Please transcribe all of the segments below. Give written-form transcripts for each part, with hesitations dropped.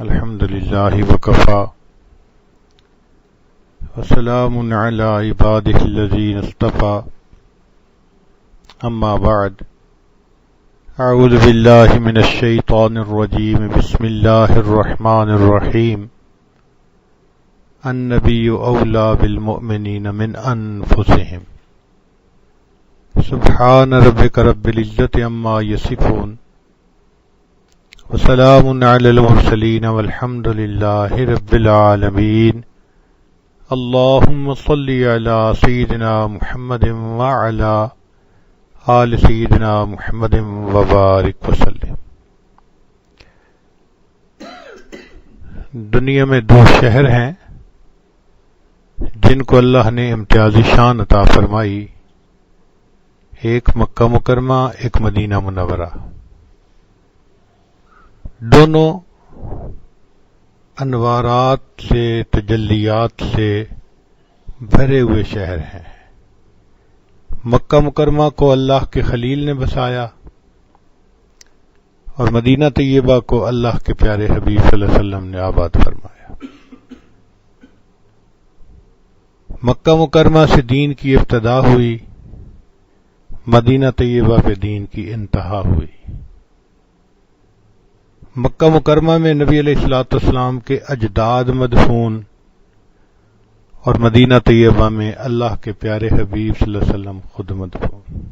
الحمد للہ وکفی وسلام علی عبادہ الذین اصطفی اما بعد اعوذ باللہ من الشیطان الرجیم بسم اللہ الرحمن الرحیم النبی اولی بالمؤمنین من انفسہم سبحان ربک رب العزت عما یصفون وسلام علی المرسلین والحمد للہ رب العالمین اللہم صلی علی سیدنا محمد وعلی آل سیدنا محمد وبارک وسلم۔ دنیا میں دو شہر ہیں جن کو اللہ نے امتیازی شان عطا فرمائی، ایک مکہ مکرمہ، ایک مدینہ منورہ۔ دونوں انوارات سے، تجلیات سے بھرے ہوئے شہر ہیں۔ مکہ مکرمہ کو اللہ کے خلیل نے بسایا اور مدینہ طیبہ کو اللہ کے پیارے حبیب صلی اللہ علیہ وسلم نے آباد فرمایا۔ مکہ مکرمہ سے دین کی ابتدا ہوئی، مدینہ طیبہ پہ دین کی انتہا ہوئی۔ مکہ مکرمہ میں نبی علیہ الصلوۃ والسلام کے اجداد مدفون اور مدینہ طیبہ میں اللہ کے پیارے حبیب صلی اللہ علیہ وسلم خود مدفون۔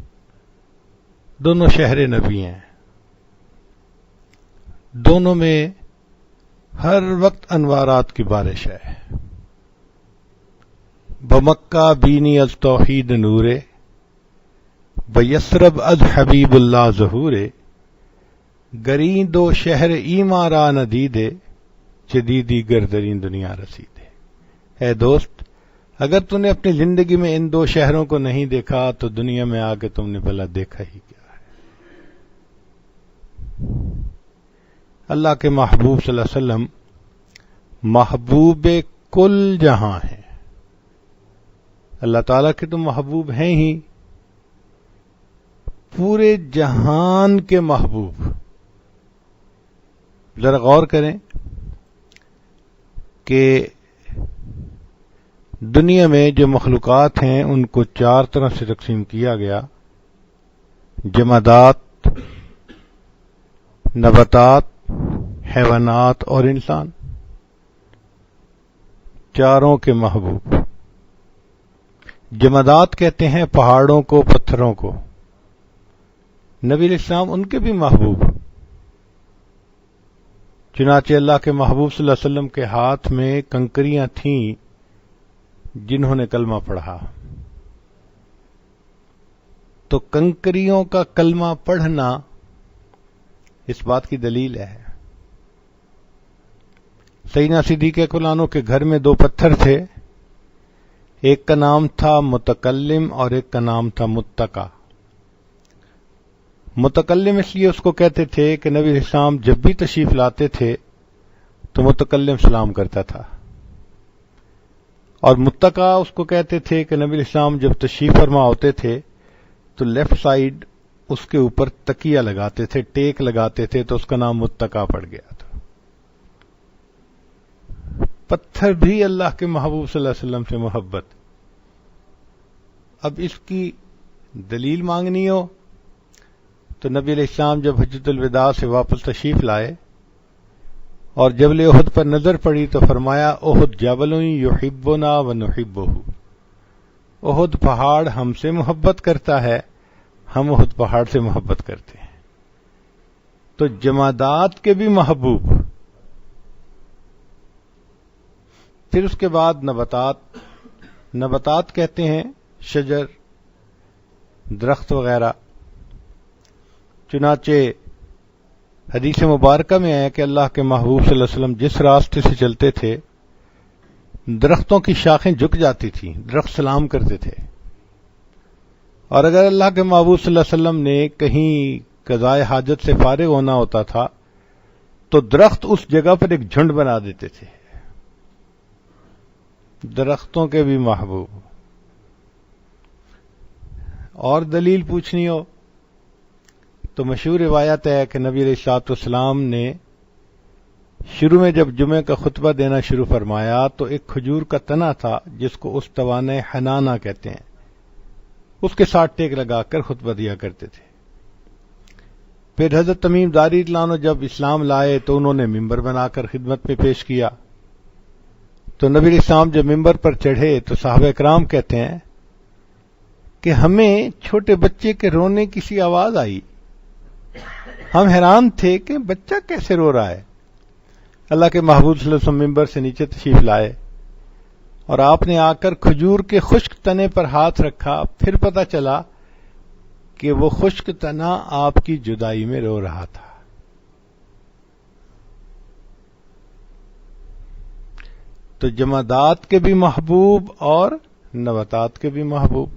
دونوں شہر نبی ہیں، دونوں میں ہر وقت انوارات کی بارش ہے۔ بمکہ بینی از توحید نورے، بیسرب از حبیب اللہ ظہورے، گریں دو شہر ایماں را ندیدے، جدیدی گردرین دنیا رسیدے۔ اے دوست، اگر تم نے اپنی زندگی میں ان دو شہروں کو نہیں دیکھا تو دنیا میں آ کے تم نے بھلا دیکھا ہی کیا ہے۔ اللہ کے محبوب صلی اللہ علیہ وسلم محبوب کل جہاں ہیں۔ اللہ تعالیٰ کے تو محبوب ہیں ہی، پورے جہان کے محبوب۔ ذرا غور کریں کہ دنیا میں جو مخلوقات ہیں ان کو چار طرح سے تقسیم کیا گیا: جمادات، نباتات، حیوانات اور انسان، چاروں کے محبوب۔ جمادات کہتے ہیں پہاڑوں کو، پتھروں کو۔ نبی علیہ السلام ان کے بھی محبوب۔ چنانچہ اللہ کے محبوب صلی اللہ علیہ وسلم کے ہاتھ میں کنکریاں تھیں جنہوں نے کلمہ پڑھا، تو کنکریوں کا کلمہ پڑھنا اس بات کی دلیل ہے۔ سیدنا صدیق اکبر عنہ کے گھر میں دو پتھر تھے، ایک کا نام تھا متکلم اور ایک کا نام تھا متقی۔ متکلم اس لیے اس کو کہتے تھے کہ نبی علیہ السلام جب بھی تشریف لاتے تھے تو متکلم سلام کرتا تھا، اور متقی اس کو کہتے تھے کہ نبی علیہ السلام جب تشریف فرما ہوتے تھے تو لیفٹ سائیڈ اس کے اوپر تکیہ لگاتے تھے، ٹیک لگاتے تھے، تو اس کا نام متقی پڑ گیا تھا۔ پتھر بھی اللہ کے محبوب صلی اللہ علیہ وسلم سے محبت۔ اب اس کی دلیل مانگنی ہو تو نبی علیہ السلام جب حجۃ الوداع سے واپس تشریف لائے اور جبل احد پر نظر پڑی تو فرمایا احد جبل یحبنا ونحبہ، احد پہاڑ ہم سے محبت کرتا ہے، ہم احد پہاڑ سے محبت کرتے ہیں۔ تو جمادات کے بھی محبوب۔ پھر اس کے بعد نباتات۔ نباتات کہتے ہیں شجر، درخت وغیرہ۔ چنانچہ حدیث مبارکہ میں ہے کہ اللہ کے محبوب صلی اللہ علیہ وسلم جس راستے سے چلتے تھے درختوں کی شاخیں جھک جاتی تھیں، درخت سلام کرتے تھے، اور اگر اللہ کے محبوب صلی اللہ علیہ وسلم نے کہیں قضائے حاجت سے فارغ ہونا ہوتا تھا تو درخت اس جگہ پر ایک جھنڈ بنا دیتے تھے۔ درختوں کے بھی محبوب۔ اور دلیل پوچھنی ہو تو مشہور روایت ہے کہ نبی علیہ الصلوۃ والسلام نے شروع میں جب جمعے کا خطبہ دینا شروع فرمایا تو ایک کھجور کا تنا تھا جس کو استوانہ حنانہ کہتے ہیں، اس کے ساتھ ٹیک لگا کر خطبہ دیا کرتے تھے۔ پھر حضرت تمیم داری رضی اللہ عنہ جب اسلام لائے تو انہوں نے ممبر بنا کر خدمت میں پیش کیا، تو نبی علیہ السلام جب ممبر پر چڑھے تو صحابہ کرام کہتے ہیں کہ ہمیں چھوٹے بچے کے رونے کی سی آواز آئی، ہم حیران تھے کہ بچہ کیسے رو رہا ہے۔ اللہ کے محبوب صلی اللہ علیہ وسلم ممبر سے نیچے تشریف لائے اور آپ نے آ کر کھجور کے خشک تنے پر ہاتھ رکھا، پھر پتہ چلا کہ وہ خشک تنا آپ کی جدائی میں رو رہا تھا۔ تو جمادات کے بھی محبوب اور نباتات کے بھی محبوب،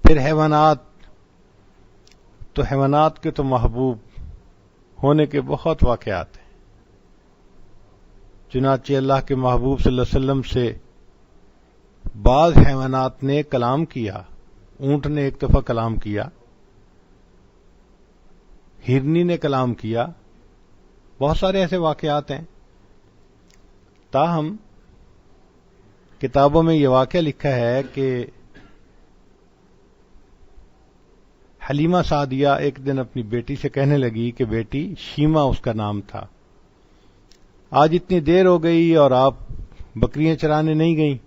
پھر حیوانات، تو حیوانات کے تو محبوب ہونے کے بہت واقعات ہیں۔ چنانچہ اللہ کے محبوب صلی اللہ علیہ وسلم سے بعض حیوانات نے کلام کیا، اونٹ نے ایک دفعہ کلام کیا، ہرنی نے کلام کیا، بہت سارے ایسے واقعات ہیں۔ تاہم کتابوں میں یہ واقعہ لکھا ہے کہ حلیمہ سعدیہ ایک دن اپنی بیٹی سے کہنے لگی کہ بیٹی، شیمہ اس کا نام تھا، آج اتنی دیر ہو گئی اور آپ بکریاں چرانے نہیں گئیں؟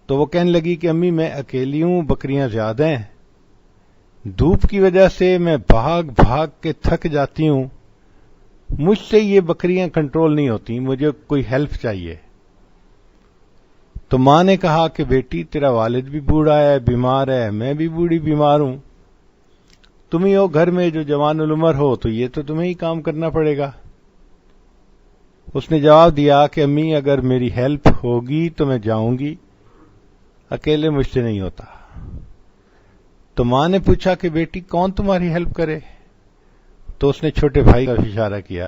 تو وہ کہنے لگی کہ امی میں اکیلی ہوں، بکریاں زیادہ ہیں، دھوپ کی وجہ سے میں بھاگ بھاگ کے تھک جاتی ہوں، مجھ سے یہ بکریاں کنٹرول نہیں ہوتی، مجھے کوئی ہیلپ چاہیے۔ تو ماں نے کہا کہ بیٹی تیرا والد بھی بوڑھا ہے، بیمار ہے، میں بھی بوڑھی بیمار ہوں، تم ہی ہو گھر میں جو جوان العمر ہو، تو یہ تو تمہیں ہی کام کرنا پڑے گا۔ اس نے جواب دیا کہ امی اگر میری ہیلپ ہوگی تو میں جاؤں گی، اکیلے مجھ سے نہیں ہوتا۔ تو ماں نے پوچھا کہ بیٹی کون تمہاری ہیلپ کرے؟ تو اس نے چھوٹے بھائی کا اشارہ کیا،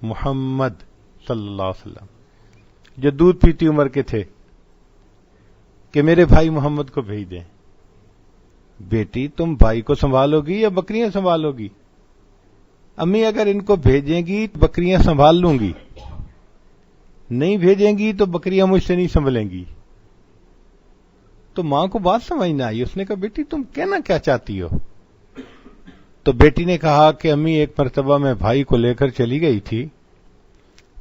محمد صلی اللہ علیہ وسلم، جو دودھ پیتی عمر کے تھے، کہ میرے بھائی محمد کو بھیج دیں۔ بیٹی تم بھائی کو سنبھالو گی یا بکریاں سنبھالو گی؟ امی اگر ان کو بھیجیں گی تو بکریاں سنبھال لوں گی، نہیں بھیجیں گی تو بکریاں مجھ سے نہیں سنبھلیں گی۔ تو ماں کو بات سمجھ نہ آئی، اس نے کہا بیٹی تم کہنا کیا چاہتی ہو؟ تو بیٹی نے کہا کہ امی ایک مرتبہ میں بھائی کو لے کر چلی گئی تھی،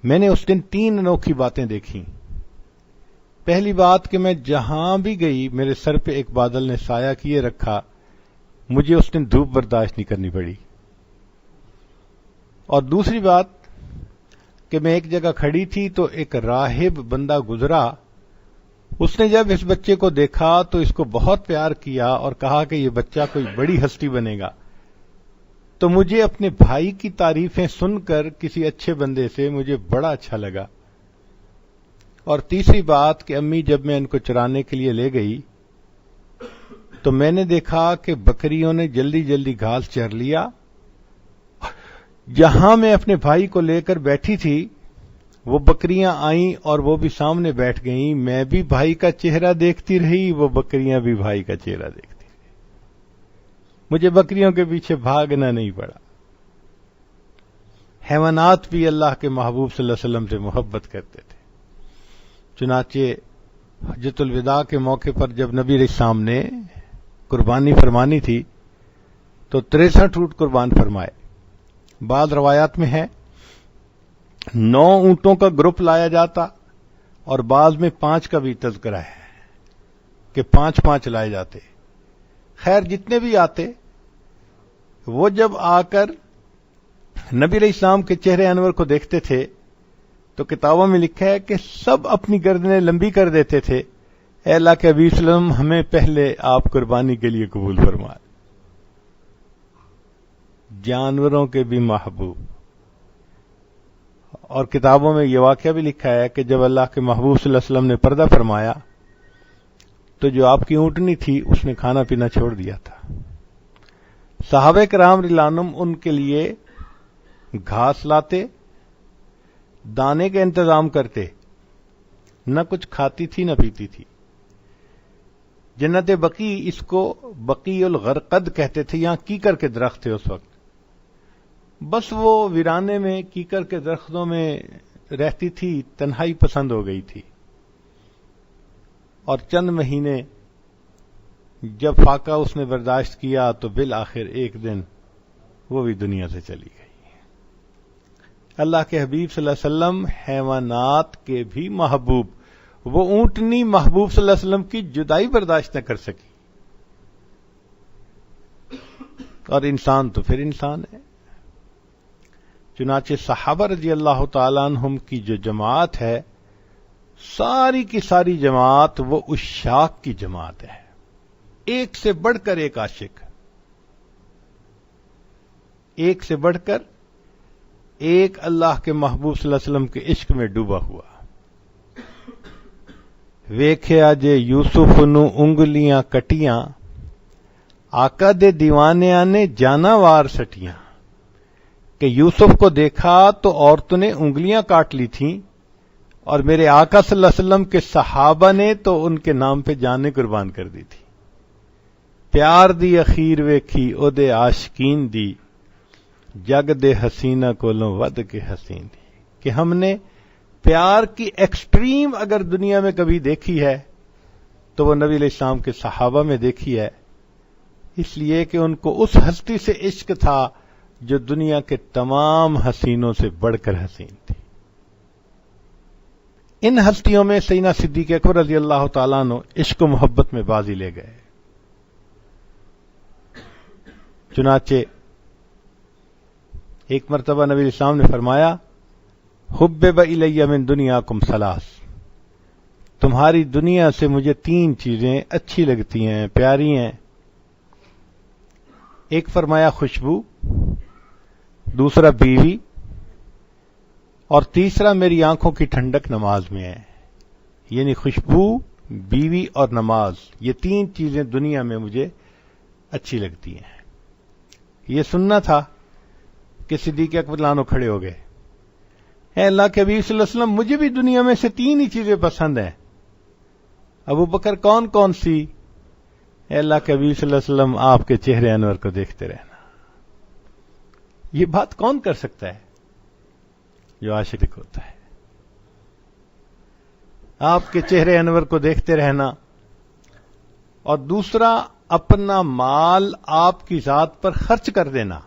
میں نے اس دن 3 انوکھی باتیں دیکھی۔ پہلی بات کہ میں جہاں بھی گئی میرے سر پہ ایک بادل نے سایہ کیے رکھا، مجھے اس دن دھوپ برداشت نہیں کرنی پڑی۔ اور دوسری بات کہ میں ایک جگہ کھڑی تھی تو ایک راہب بندہ گزرا، اس نے جب اس بچے کو دیکھا تو اس کو بہت پیار کیا اور کہا کہ یہ بچہ کوئی بڑی ہستی بنے گا۔ تو مجھے اپنے بھائی کی تعریفیں سن کر کسی اچھے بندے سے مجھے بڑا اچھا لگا۔ اور تیسری بات کہ امی جب میں ان کو چرانے کے لیے لے گئی تو میں نے دیکھا کہ بکریوں نے جلدی جلدی گھاس چر لیا، جہاں میں اپنے بھائی کو لے کر بیٹھی تھی وہ بکریاں آئیں اور وہ بھی سامنے بیٹھ گئیں، میں بھی بھائی کا چہرہ دیکھتی رہی، وہ بکریاں بھی بھائی کا چہرہ دیکھتی رہی، مجھے بکریوں کے پیچھے بھاگنا نہیں پڑا۔ حیوانات بھی اللہ کے محبوب صلی اللہ علیہ وسلم سے محبت کرتے تھے۔ چنانچہ حجۃ الوداع کے موقع پر جب نبی علیہ السلام نے قربانی فرمانی تھی تو 63 اونٹ قربان فرمائے۔ بعض روایات میں ہے 9 اونٹوں کا گروپ لایا جاتا اور بعض میں 5 کا بھی تذکرہ ہے کہ 5 لائے جاتے۔ خیر جتنے بھی آتے وہ جب آ کر نبی علیہ السلام کے چہرے انور کو دیکھتے تھے تو کتابوں میں لکھا ہے کہ سب اپنی گردنیں لمبی کر دیتے تھے، اے اللہ کے حبیب صلی اللہ علیہ وسلم ہمیں پہلے آپ قربانی کے لیے قبول فرمائے۔ جانوروں کے بھی محبوب۔ اور کتابوں میں یہ واقعہ بھی لکھا ہے کہ جب اللہ کے محبوب صلی اللہ علیہ وسلم نے پردہ فرمایا تو جو آپ کی اونٹنی تھی اس نے کھانا پینا چھوڑ دیا تھا۔ صحابہ کرام رضی اللہ عنہم ان کے لیے گھاس لاتے، دانے کا انتظام کرتے، نہ کچھ کھاتی تھی نہ پیتی تھی۔ جنت بقی اس کو بقی الغرقد کہتے تھے، یہاں کیکر کے درخت تھے اس وقت، بس وہ ویرانے میں کیکر کے درختوں میں رہتی تھی، تنہائی پسند ہو گئی تھی، اور چند مہینے جب فاقہ اس نے برداشت کیا تو بالآخر ایک دن وہ بھی دنیا سے چلی گئی۔ اللہ کے حبیب صلی اللہ علیہ وسلم حیوانات کے بھی محبوب، وہ اونٹنی محبوب صلی اللہ علیہ وسلم کی جدائی برداشت نہ کر سکی، اور انسان تو پھر انسان ہے۔ چنانچہ صحابہ رضی اللہ تعالیٰ عنہم کی جو جماعت ہے، ساری کی ساری جماعت وہ عشاق کی جماعت ہے، ایک سے بڑھ کر ایک عاشق، ایک سے بڑھ کر ایک اللہ کے محبوب صلی اللہ علیہ وسلم کے عشق میں ڈوبا ہوا۔ ویکھیا جے یوسف نو انگلیاں کٹیاں، آقا دے دیوانیاں نے جانا وار سٹیاں، کہ یوسف کو دیکھا تو عورتوں نے انگلیاں کاٹ لی تھیں، اور میرے آقا صلی اللہ علیہ وسلم کے صحابہ نے تو ان کے نام پہ جانیں قربان کر دی تھی۔ پیار دی اخیر ویکھی او دے عاشقین دی، جگ دے حسینہ کولوں ود کے حسین دی، کہ ہم نے پیار کی ایکسٹریم اگر دنیا میں کبھی دیکھی ہے تو وہ نبی علیہ السلام کے صحابہ میں دیکھی ہے، اس لیے کہ ان کو اس ہستی سے عشق تھا جو دنیا کے تمام حسینوں سے بڑھ کر حسین تھی۔ ان ہستیوں میں سیدنا صدیق اکبر رضی اللہ تعالیٰ عنہ عشق و محبت میں بازی لے گئے۔ چنانچہ ایک مرتبہ نبی علیہ السلام نے فرمایا، حبب الی من دنیاکم ثلاث، تمہاری دنیا سے مجھے تین چیزیں اچھی لگتی ہیں، پیاری ہیں۔ ایک فرمایا خوشبو، دوسرا بیوی، اور تیسرا میری آنکھوں کی ٹھنڈک نماز میں ہے۔ یعنی خوشبو، بیوی اور نماز، یہ تین چیزیں دنیا میں مجھے اچھی لگتی ہیں۔ یہ سننا تھا کہ صدیق اکبر عنہ کھڑے ہو گئے، اے اللہ کے حبیب صلی اللہ علیہ وسلم، مجھے بھی دنیا میں سے تین ہی چیزیں پسند ہیں۔ ابو بکر کون کون سی؟ اے اللہ کے حبیب صلی اللہ علیہ وسلم، آپ کے چہرے انور کو دیکھتے رہنا۔ یہ بات کون کر سکتا ہے؟ جو عاشق ہوتا ہے۔ آپ کے چہرے انور کو دیکھتے رہنا، اور دوسرا اپنا مال آپ کی ذات پر خرچ کر دینا،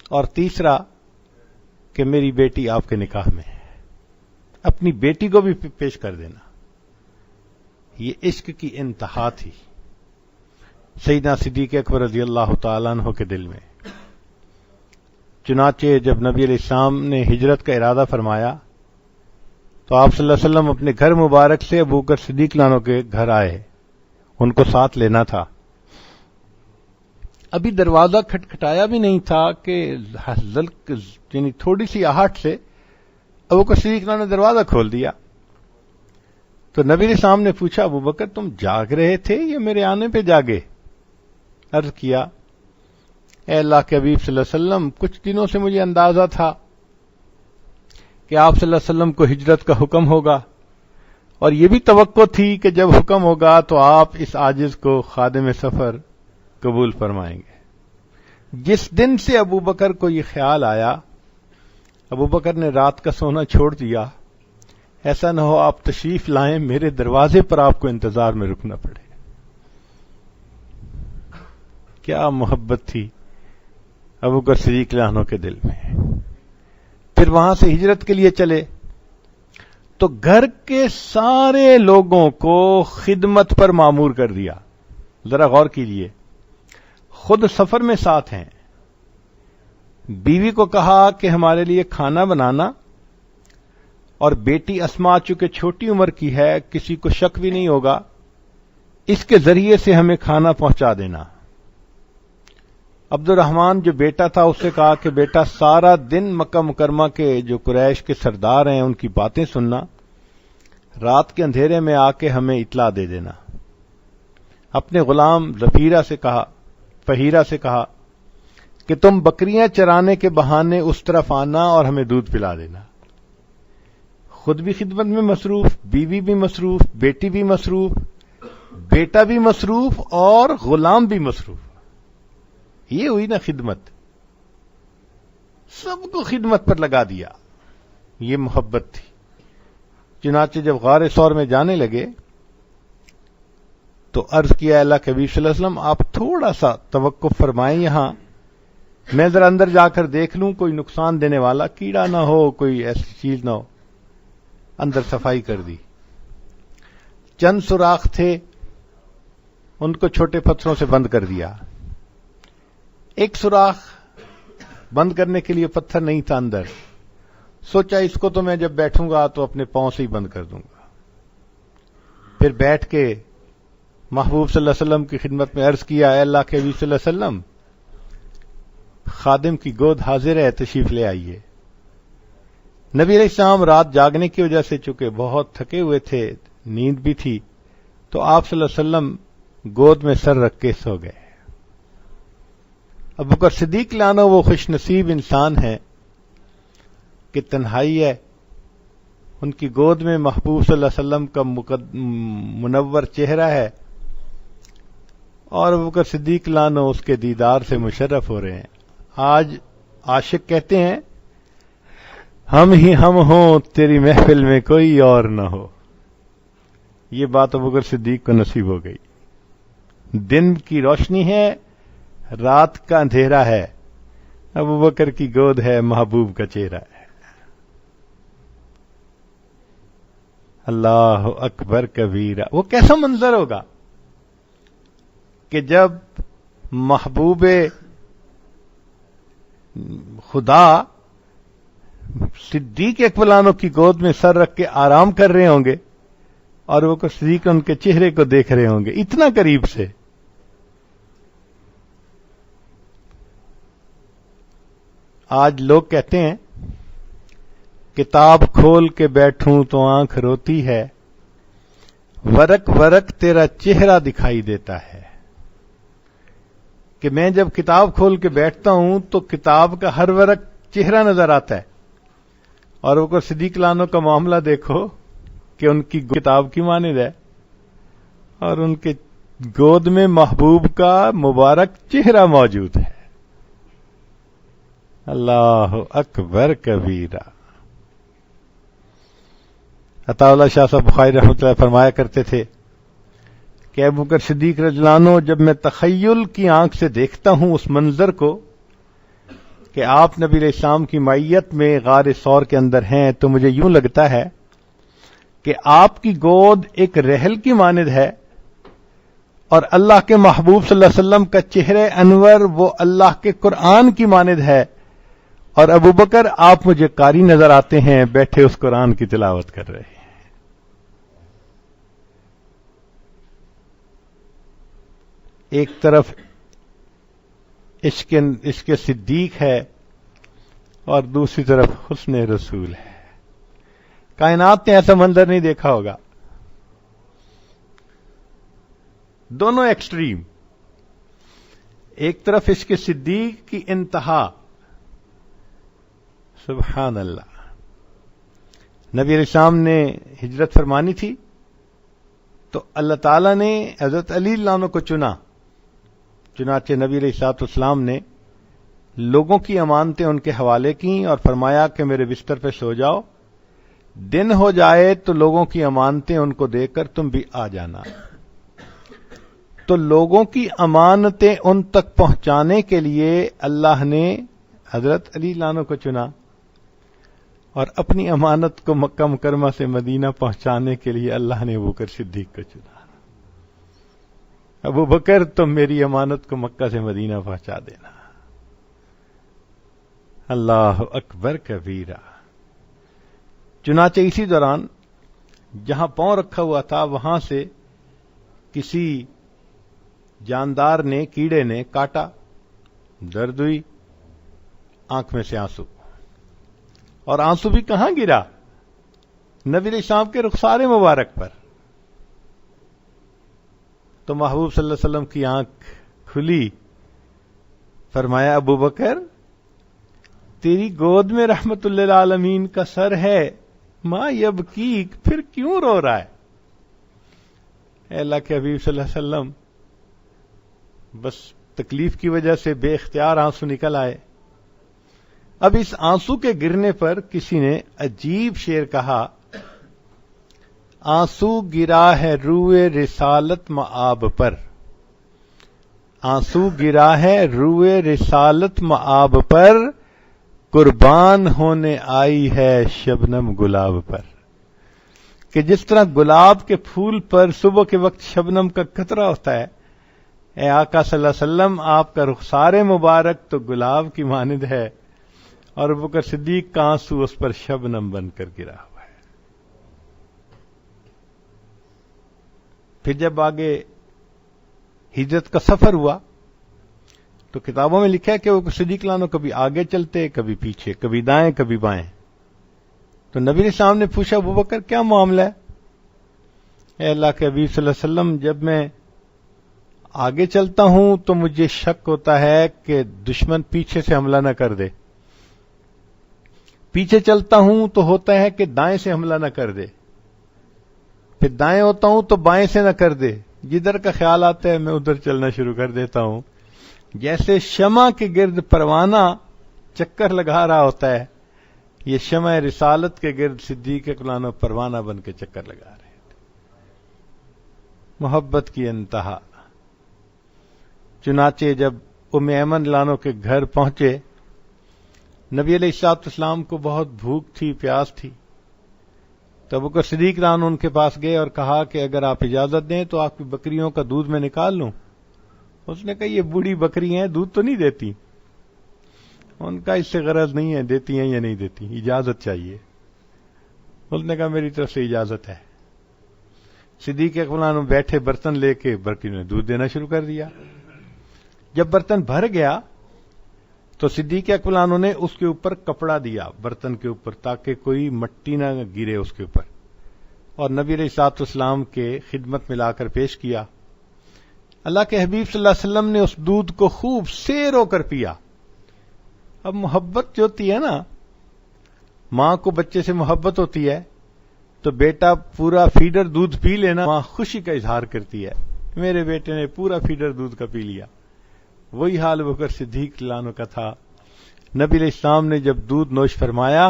اور تیسرا کہ میری بیٹی آپ کے نکاح میں ہے، اپنی بیٹی کو بھی پیش کر دینا۔ یہ عشق کی انتہا تھی سیدنا صدیق اکبر رضی اللہ تعالیٰ عنہ کے دل میں۔ چنانچہ جب نبی علیہ السلام نے ہجرت کا ارادہ فرمایا تو آپ صلی اللہ علیہ وسلم اپنے گھر مبارک سے ابو بکر صدیق عنہ کے گھر آئے، ان کو ساتھ لینا تھا۔ ابھی دروازہ کھٹکھٹایا بھی نہیں تھا کہ یعنی تھوڑی سی آہٹ سے ابو بکر صدیق عنہ نے دروازہ کھول دیا۔ تو نبی علیہ السلام نے پوچھا، ابو بکر تم جاگ رہے تھے یا میرے آنے پہ جاگے؟ عرض کیا، اے اللہ کے حبیب صلی اللہ علیہ وسلم، کچھ دنوں سے مجھے اندازہ تھا کہ آپ صلی اللہ علیہ وسلم کو ہجرت کا حکم ہوگا، اور یہ بھی توقع تھی کہ جب حکم ہوگا تو آپ اس عاجز کو خادم سفر قبول فرمائیں گے۔ جس دن سے ابو بکر کو یہ خیال آیا، ابو بکر نے رات کا سونا چھوڑ دیا، ایسا نہ ہو آپ تشریف لائیں، میرے دروازے پر آپ کو انتظار میں رکنا پڑے۔ کیا محبت تھی ابو بکر صدیق عنہ کے دل میں۔ پھر وہاں سے ہجرت کے لیے چلے تو گھر کے سارے لوگوں کو خدمت پر مامور کر دیا۔ ذرا غور کیجیے، خود سفر میں ساتھ ہیں، بیوی کو کہا کہ ہمارے لیے کھانا بنانا، اور بیٹی اسماء چونکہ چھوٹی عمر کی ہے، کسی کو شک بھی نہیں ہوگا، اس کے ذریعے سے ہمیں کھانا پہنچا دینا۔ عبد الرحمن جو بیٹا تھا اس سے کہا کہ بیٹا سارا دن مکہ مکرمہ کے جو قریش کے سردار ہیں ان کی باتیں سننا، رات کے اندھیرے میں آ کے ہمیں اطلاع دے دینا۔ اپنے غلام ظفیرہ سے کہا کہ تم بکریاں چرانے کے بہانے اس طرف آنا اور ہمیں دودھ پلا دینا۔ خود بھی خدمت میں مصروف، بیوی بھی مصروف، بیٹی بھی مصروف، بیٹا بھی مصروف، اور غلام بھی مصروف۔ یہ ہوئی نا خدمت۔ سب کو خدمت پر لگا دیا. یہ محبت تھی. چنانچہ جب غار ثور میں جانے لگے تو عرض کیا اللہ کے حبیب صلی اللہ علیہ وسلم آپ تھوڑا سا توقف فرمائیں, یہاں میں ذرا اندر جا کر دیکھ لوں, کوئی نقصان دینے والا کیڑا نہ ہو, کوئی ایسی چیز نہ ہو. اندر صفائی کر دی. چند سوراخ تھے, ان کو چھوٹے پتھروں سے بند کر دیا. ایک سوراخ بند کرنے کے لیے پتھر نہیں تھا اندر. سوچا اس کو تو میں جب بیٹھوں گا تو اپنے پاؤں سے ہی بند کر دوں گا. پھر بیٹھ کے محبوب صلی اللہ علیہ وسلم کی خدمت میں عرض کیا اے اللہ کے حبیب صلی اللہ علیہ وسلم خادم کی گود حاضر ہے, تشریف لے آئیے. نبی علیہ السلام رات جاگنے کی وجہ سے چونکہ بہت تھکے ہوئے تھے, نیند بھی تھی, تو آپ صلی اللہ علیہ وسلم گود میں سر رکھ کے سو گئے. ابوبکر صدیق لانو وہ خوش نصیب انسان ہیں کہ تنہائی ہے, ان کی گود میں محبوب صلی اللہ علیہ وسلم کا منور چہرہ ہے, اور ابوبکر صدیق لانو اس کے دیدار سے مشرف ہو رہے ہیں. آج عاشق کہتے ہیں ہم ہی ہم ہوں تیری محفل میں کوئی اور نہ ہو. یہ بات ابوبکر صدیق کو نصیب ہو گئی. دن کی روشنی ہے, رات کا اندھیرا ہے, ابوبکر کی گود ہے, محبوب کا چہرہ ہے. اللہ اکبر کبیرہ. وہ کیسا منظر ہوگا کہ جب محبوب خدا صدیق اکبر عنہ کی گود میں سر رکھ کے آرام کر رہے ہوں گے اور وہ صدیق ان کے چہرے کو دیکھ رہے ہوں گے اتنا قریب سے. آج لوگ کہتے ہیں کتاب کھول کے بیٹھوں تو آنکھ روتی ہے, ورق ورق تیرا چہرہ دکھائی دیتا ہے. کہ میں جب کتاب کھول کے بیٹھتا ہوں تو کتاب کا ہر ورق چہرہ نظر آتا ہے, اور وہ صدیق لانو کا معاملہ دیکھو کہ ان کی کتاب کی مانند ہے اور ان کے گود میں محبوب کا مبارک چہرہ موجود ہے. اللہ اکبر کبیرہ. عطا اللہ شاہ صاحب بخاری رحمۃ اللہ فرمایا کرتے تھے کہ ابوبکر صدیق رضی اللہ عنہ جب میں تخیل کی آنکھ سے دیکھتا ہوں اس منظر کو کہ آپ نبی علیہ السلام کی معیت میں غار ثور کے اندر ہیں, تو مجھے یوں لگتا ہے کہ آپ کی گود ایک رحل کی مانند ہے اور اللہ کے محبوب صلی اللہ علیہ وسلم کا چہرہ انور وہ اللہ کے قرآن کی مانند ہے, اور ابوبکر آپ مجھے قاری نظر آتے ہیں بیٹھے اس قرآن کی تلاوت کر رہے ہیں. ایک طرف عشق صدیق ہے اور دوسری طرف حسن رسول ہے. کائنات نے ایسا منظر نہیں دیکھا ہوگا. دونوں ایکسٹریم, ایک طرف عشق صدیق کی انتہا, سبحان اللہ. نبی علیہ السلام نے ہجرت فرمانی تھی تو اللہ تعالیٰ نے حضرت علی اللہ عنہ کو چنا. چنانچہ نبی علیہ الصلوۃ والسلام نے لوگوں کی امانتیں ان کے حوالے کیں اور فرمایا کہ میرے بستر پہ سو جاؤ, دن ہو جائے تو لوگوں کی امانتیں ان کو دے کر تم بھی آ جانا. تو لوگوں کی امانتیں ان تک پہنچانے کے لیے اللہ نے حضرت علی اللہ عنہ کو چنا, اور اپنی امانت کو مکہ مکرمہ سے مدینہ پہنچانے کے لیے اللہ نے ابوبکر صدیق کو چنا. ابوبکر تم میری امانت کو مکہ سے مدینہ پہنچا دینا. اللہ اکبر کبیرہ. چنانچہ اسی دوران جہاں پاؤں رکھا ہوا تھا وہاں سے کسی جاندار نے, کیڑے نے کاٹا, درد ہوئی, آنکھ میں سے آنسو, اور آنسو بھی کہاں گرا؟ نبی علیہ السلام کے رخسار مبارک پر. تو محبوب صلی اللہ علیہ وسلم کی آنکھ کھلی, فرمایا ابوبکر تیری گود میں رحمت للعالمین کا سر ہے, ما یبکیک, پھر کیوں رو رہا ہے؟ اے اللہ کے حبیب صلی اللہ علیہ وسلم بس تکلیف کی وجہ سے بے اختیار آنسو نکل آئے. اب اس آنسو کے گرنے پر کسی نے عجیب شعر کہا، آنسو گرا ہے روئے رسالت مآب پر، آنسو گرا ہے روئے رسالت مآب پر، قربان ہونے آئی ہے شبنم گلاب پر. کہ جس طرح گلاب کے پھول پر صبح کے وقت شبنم کا قطرہ ہوتا ہے، اے آقا صلی اللہ علیہ وسلم آپ کا رخسار مبارک تو گلاب کی مانند ہے، اور ابوبکر صدیق کا آنسو اس پر شبنم بن کر گرا ہوا ہے. پھر جب آگے ہجرت کا سفر ہوا تو کتابوں میں لکھا ہے کہ وہ صدیق لانو کبھی آگے چلتے، کبھی پیچھے، کبھی دائیں کبھی بائیں. تو نبی علیہ السلام نے پوچھا، ابوبکر کیا معاملہ ہے؟ اے اللہ کے حبیب صلی اللہ علیہ وسلم، جب میں آگے چلتا ہوں تو مجھے شک ہوتا ہے کہ دشمن پیچھے سے حملہ نہ کر دے، پیچھے چلتا ہوں تو ہوتا ہے کہ دائیں سے حملہ نہ کر دے، پھر دائیں ہوتا ہوں تو بائیں سے نہ کر دے، جدھر کا خیال آتا ہے میں ادھر چلنا شروع کر دیتا ہوں. جیسے شمع کے گرد پروانہ چکر لگا رہا ہوتا ہے، یہ شمع رسالت کے گرد صدیق اکبر پروانہ بن کے چکر لگا رہے تھے. محبت کی انتہا. چنانچہ جب ام ایمن لانو کے گھر پہنچے، نبی علیہ الصلوۃ والسلام کو بہت بھوک تھی، پیاس تھی. تو ابوبکر صدیق لانو ان کے پاس گئے اور کہا کہ اگر آپ اجازت دیں تو آپ کی بکریوں کا دودھ میں نکال لوں. اس نے کہا یہ بوڑھی بکری ہیں، دودھ تو نہیں دیتی. ان کا اس سے غرض نہیں ہے دیتی ہیں یا نہیں دیتی، اجازت چاہیے. اس نے کہا میری طرف سے اجازت ہے. صدیق اکبر بیٹھے برتن لے کے بکری نے دودھ دینا شروع کر دیا. جب برتن بھر گیا تو صدیق اکبر نے اس کے اوپر کپڑا دیا برتن کے اوپر تاکہ کوئی مٹی نہ گرے اس کے اوپر، اور نبی علیہ الصلوۃ والسلام کے خدمت میں لا کر پیش کیا. اللہ کے حبیب صلی اللہ علیہ وسلم نے اس دودھ کو خوب سیر ہو کر پیا. اب محبت جو ہوتی ہے نا، ماں کو بچے سے محبت ہوتی ہے تو بیٹا پورا فیڈر دودھ پی لینا، ماں خوشی کا اظہار کرتی ہے، میرے بیٹے نے پورا فیڈر دودھ کا پی لیا. وہی حال ابوبکر صدیق لانو کا تھا. نبی علیہ السلام نے جب دودھ نوش فرمایا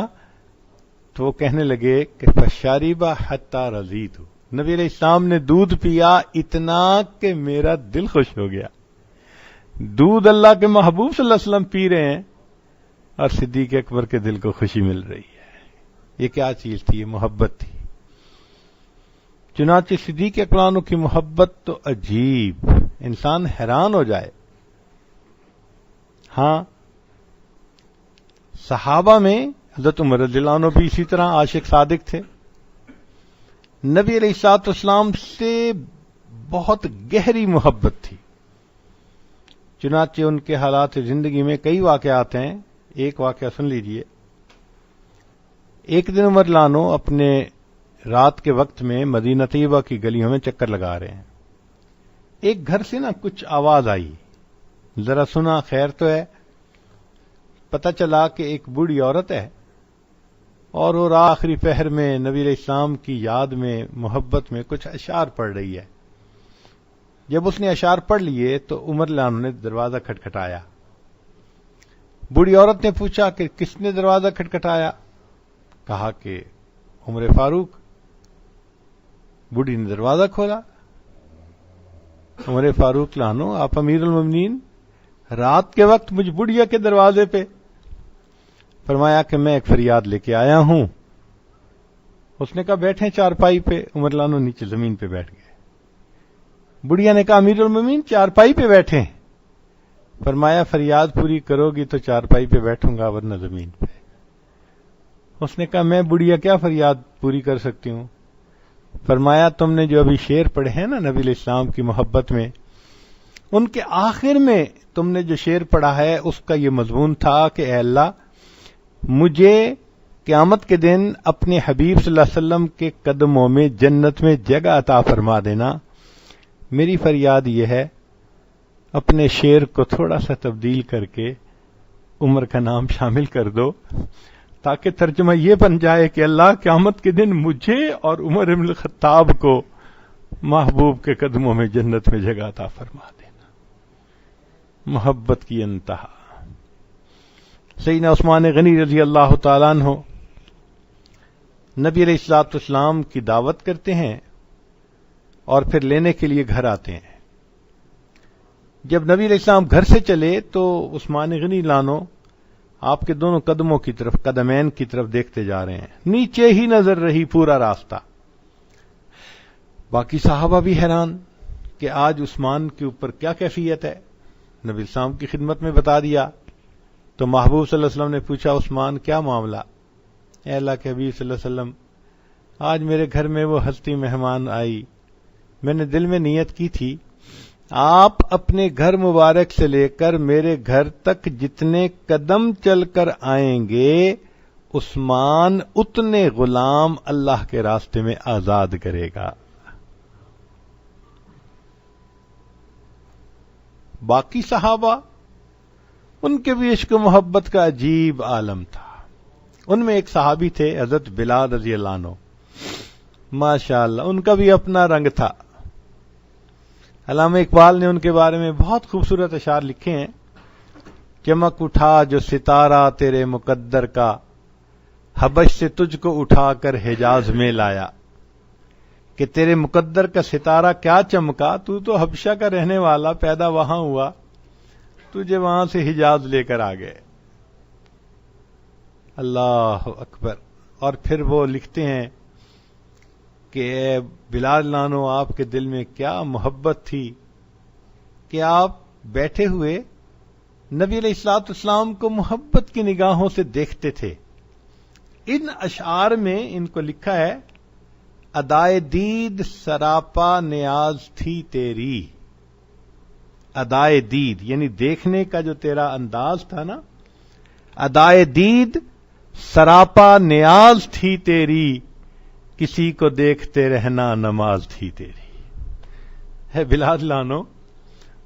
تو وہ کہنے لگے کہ فشاربا حتی رضیت. نبی علیہ السلام نے دودھ پیا اتنا کہ میرا دل خوش ہو گیا. دودھ اللہ کے محبوب صلی اللہ علیہ وسلم پی رہے ہیں اور صدیق اکبر کے دل کو خوشی مل رہی ہے. یہ کیا چیز تھی؟ یہ محبت تھی. چنانچہ صدیق اکبر کی محبت تو عجیب، انسان حیران ہو جائے. ہاں، صحابہ میں حضرت عمر رضی اللہ عنہ بھی اسی طرح عاشق صادق تھے. نبی علیہ الصلوۃ والسلام سے بہت گہری محبت تھی. چنانچہ ان کے حالات زندگی میں کئی واقعات ہیں. ایک واقعہ سن لیجئے. ایک دن عمر لانو اپنے رات کے وقت میں مدینہ طیبہ کی گلیوں میں چکر لگا رہے ہیں. ایک گھر سے نا کچھ آواز آئی، ذرا سنا خیر تو ہے. پتہ چلا کہ ایک بوڑھی عورت ہے اور وہ آخری پہر میں نبی علیہ السلام کی یاد میں محبت میں کچھ اشعار پڑھ رہی ہے. جب اس نے اشعار پڑھ لیے تو عمر لانو نے دروازہ کھٹکھٹایا. بوڑھی عورت نے پوچھا کہ کس نے دروازہ کھٹکھٹایا؟ کہا کہ عمر فاروق. بوڑھی نے دروازہ کھولا. عمر فاروق لانو، آپ امیر المومنین، رات کے وقت مجھ بڑھیا کے دروازے پہ؟ فرمایا کہ میں ایک فریاد لے کے آیا ہوں. اس نے کہا بیٹھیں چارپائی پہ. عمر لانو نیچے زمین پہ بیٹھ گئے. بڑھیا نے کہا امیر المومنین چارپائی پہ بیٹھیں. فرمایا فریاد پوری کرو گی تو چارپائی پہ بیٹھوں گا ورنہ زمین پہ. اس نے کہا میں بڑھیا کیا فریاد پوری کر سکتی ہوں؟ فرمایا تم نے جو ابھی شعر پڑھے ہیں نا نبی علیہ السلام کی محبت میں، ان کے آخر میں تم نے جو شعر پڑھا ہے اس کا یہ مضمون تھا کہ اے اللہ مجھے قیامت کے دن اپنے حبیب صلی اللہ علیہ وسلم کے قدموں میں جنت میں جگہ عطا فرما دینا. میری فریاد یہ ہے اپنے شعر کو تھوڑا سا تبدیل کر کے عمر کا نام شامل کر دو تاکہ ترجمہ یہ بن جائے کہ اللہ قیامت کے دن مجھے اور عمر بن الخطاب کو محبوب کے قدموں میں جنت میں جگہ عطا فرما دینا. محبت کی انتہا. سیدنا عثمان غنی رضی اللہ تعالیٰ عنہ نبی علیہ الصلوۃ والسلام کی دعوت کرتے ہیں اور پھر لینے کے لیے گھر آتے ہیں. جب نبی علیہ السلام گھر سے چلے تو عثمان غنی لانو آپ کے دونوں قدموں کی طرف، قدمین کی طرف دیکھتے جا رہے ہیں، نیچے ہی نظر رہی پورا راستہ. باقی صحابہ بھی حیران کہ آج عثمان کے اوپر کیا کیفیت ہے. نبی السلام کی خدمت میں بتا دیا تو محبوب صلی اللہ علیہ وسلم نے پوچھا عثمان کیا معاملہ؟ اے اللہ کے حبیب صلی اللہ علیہ وسلم، آج میرے گھر میں وہ ہستی مہمان آئی، میں نے دل میں نیت کی تھی آپ اپنے گھر مبارک سے لے کر میرے گھر تک جتنے قدم چل کر آئیں گے عثمان اتنے غلام اللہ کے راستے میں آزاد کرے گا. باقی صحابہ ان کے بھی عشق و محبت کا عجیب عالم تھا. ان میں ایک صحابی تھے حضرت بلال رضی اللہ عنہ، ماشاءاللہ ان کا بھی اپنا رنگ تھا. علامہ اقبال نے ان کے بارے میں بہت خوبصورت اشعار لکھے ہیں. چمک اٹھا جو ستارہ تیرے مقدر کا، حبش سے تجھ کو اٹھا کر حجاز میں لایا. کہ تیرے مقدر کا ستارہ کیا چمکا، تو حبشہ کا رہنے والا، پیدا وہاں ہوا، تجھے وہاں سے حجاز لے کر آ گئے. اللہ اکبر. اور پھر وہ لکھتے ہیں کہ اے بلال لانو آپ کے دل میں کیا محبت تھی کہ آپ بیٹھے ہوئے نبی علیہ الصلوۃ والسلام کو محبت کی نگاہوں سے دیکھتے تھے. ان اشعار میں ان کو لکھا ہے ادائے دید سراپا نیاز تھی تیری. ادائے دید یعنی دیکھنے کا جو تیرا انداز تھا نا، ادائے دید سراپا نیاز تھی تیری، کسی کو دیکھتے رہنا نماز تھی تیری. ہے بلال لانو،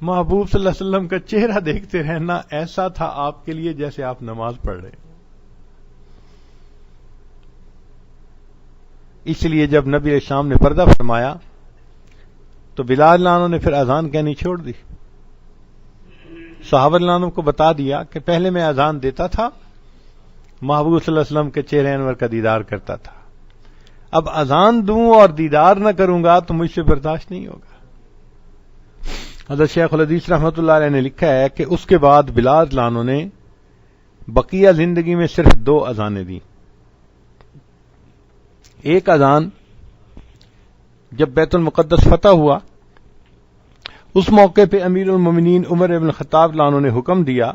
محبوب صلی اللہ علیہ وسلم کا چہرہ دیکھتے رہنا ایسا تھا آپ کے لیے جیسے آپ نماز پڑھ رہے. اس لیے جب نبی علیہ السلام نے پردہ فرمایا تو بلال لانو نے پھر اذان کہنی چھوڑ دی. صحابہ لانو کو بتا دیا کہ پہلے میں اذان دیتا تھا، محبوب صلی اللہ علیہ وسلم کے چہرے انور کا دیدار کرتا تھا، اب اذان دوں اور دیدار نہ کروں گا تو مجھ سے برداشت نہیں ہوگا. حضرت شیخ الحدیث رحمۃ اللہ علیہ نے لکھا ہے کہ اس کے بعد بلال لانو نے بقیہ زندگی میں صرف 2 اذانیں دیں. ایک اذان جب بیت المقدس فتح ہوا، اس موقع پہ امیر المومنین عمر ابن الخطاب لانو نے حکم دیا